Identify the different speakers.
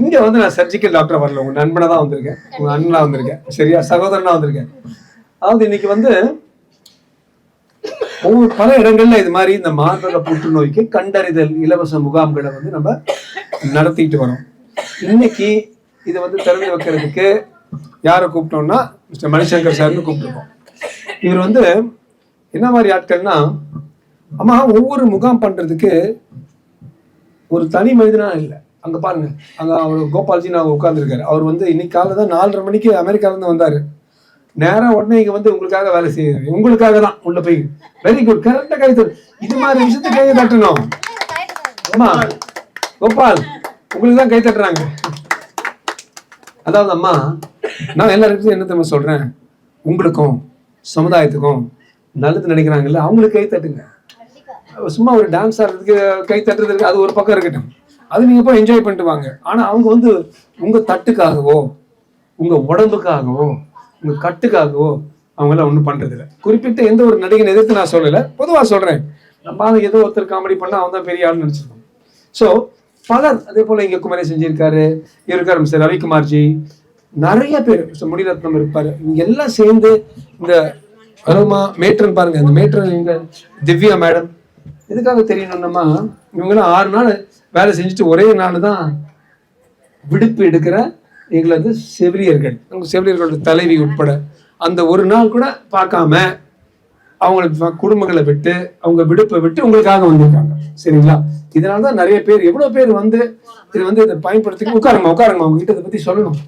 Speaker 1: இங்க வந்து நான் சர்ஜிக்கல் டாக்டர் வரல, உங்க நண்பனா தான் வந்திருக்கேன், உங்க அண்ணனா வந்திருக்கேன், சரியா, சகோதரனா வந்திருக்கேன். அதாவது இன்னைக்கு வந்து ஒவ்வொரு பல இடங்கள்ல இது மாதிரி இந்த மார்பக புற்றுநோய்க்கு கண்டறிதல் இலவச முகாம்களை வந்து நம்ம நடத்திட்டு வரோம். இன்னைக்கு இதை வந்து திறந்து வைக்கிறதுக்கு யாரை கூப்பிட்டோம்னா மிஸ்டர் மணிசங்கர் சார்னு கூப்பிட்டுருக்கோம். இவர் வந்து என்ன மாதிரி ஆட்கள்னா, ஆமா ஒவ்வொரு முகாம் பண்றதுக்கு ஒரு தனி மனிதனா இல்லை. அங்க பாருங்க, அங்க அவர் கோபால்ஜி நான் உட்கார்ந்துருக்காரு. அவர் வந்து இன்னைக்கு காலையில் தான் 4:30 மணிக்கு அமெரிக்கால இருந்து வந்தாரு. நேரா உடனே இங்க வந்து உங்களுக்காக வேலை செய்யுது, உங்களுக்காக தான் உள்ள போய். வெரி குட், கரெக்டா கை தட்டு. இது மாதிரி விஷயத்துக்கு கையை தட்டணும். ஆமா கோபால், உங்களுக்கு தான் கை தட்டுறாங்க. அதாவது அம்மா, நான் எல்லாருக்கும் என்ன தெரியுமா சொல்றேன், உங்களுக்கும் சமுதாயத்துக்கும் நல்லது நினைக்கிறாங்கல்ல, அவங்களுக்கு கை தட்டுங்க. சும்மா ஒரு டான்ஸ் ஆடுறதுக்கு கை தட்டுறதுக்கு அது ஒரு பக்கம் இருக்கட்டும், அது நீங்க போய் என்ஜாய் பண்ணிட்டு வாங்க. ஆனா அவங்க வந்து உங்க தட்டுக்காகவோ உங்க உடம்புக்காகவோ உங்க கட்டுக்காகவோ அவங்க எல்லாம் ஒண்ணும் பண்றது இல்லை. குறிப்பிட்ட எந்த ஒரு நடிகை எதிர்த்து நான் சொல்லல, பொதுவா சொல்றேன். நம்ம ஏதோ ஒருத்தர் காமெடி பண்ணா அவன் தான் பெரிய ஆள்னு நினைச்சிருக்கோம். ஸோ பலர் அதே போல இங்க குமரே செஞ்சிருக்காரு, இருக்காரு மிஸ்டர் ரவிக்குமார்ஜி, நிறைய பேர், முடிரத்னம் இருப்பாரு. இவங்க எல்லாம் சேர்ந்து இந்த அரோமா மேட்ரன் பாருங்க, இந்த மேட்ரன் இவங்க திவ்யா மேடம் எதுக்காக தெரியணும்னா, இவங்கெல்லாம் 6 நாள் வேலை செஞ்சுட்டு ஒரே நாள் தான் விடுப்பு எடுக்கிற எங்களது செவிலியர்கள், செவிலியர்களோட தலைவி உட்பட அந்த ஒரு நாள் கூட பார்க்காம அவங்களுக்கு குடும்பங்களை விட்டு அவங்க விடுப்பை விட்டு உங்களுக்காக வந்திருக்காங்க, சரிங்களா? இதனாலதான் நிறைய பேர், எவ்வளவு பேர் வந்து இது வந்து இதை பயன்படுத்தி உட்காருங்க அவங்க கிட்ட இதை பத்தி சொல்லணும்.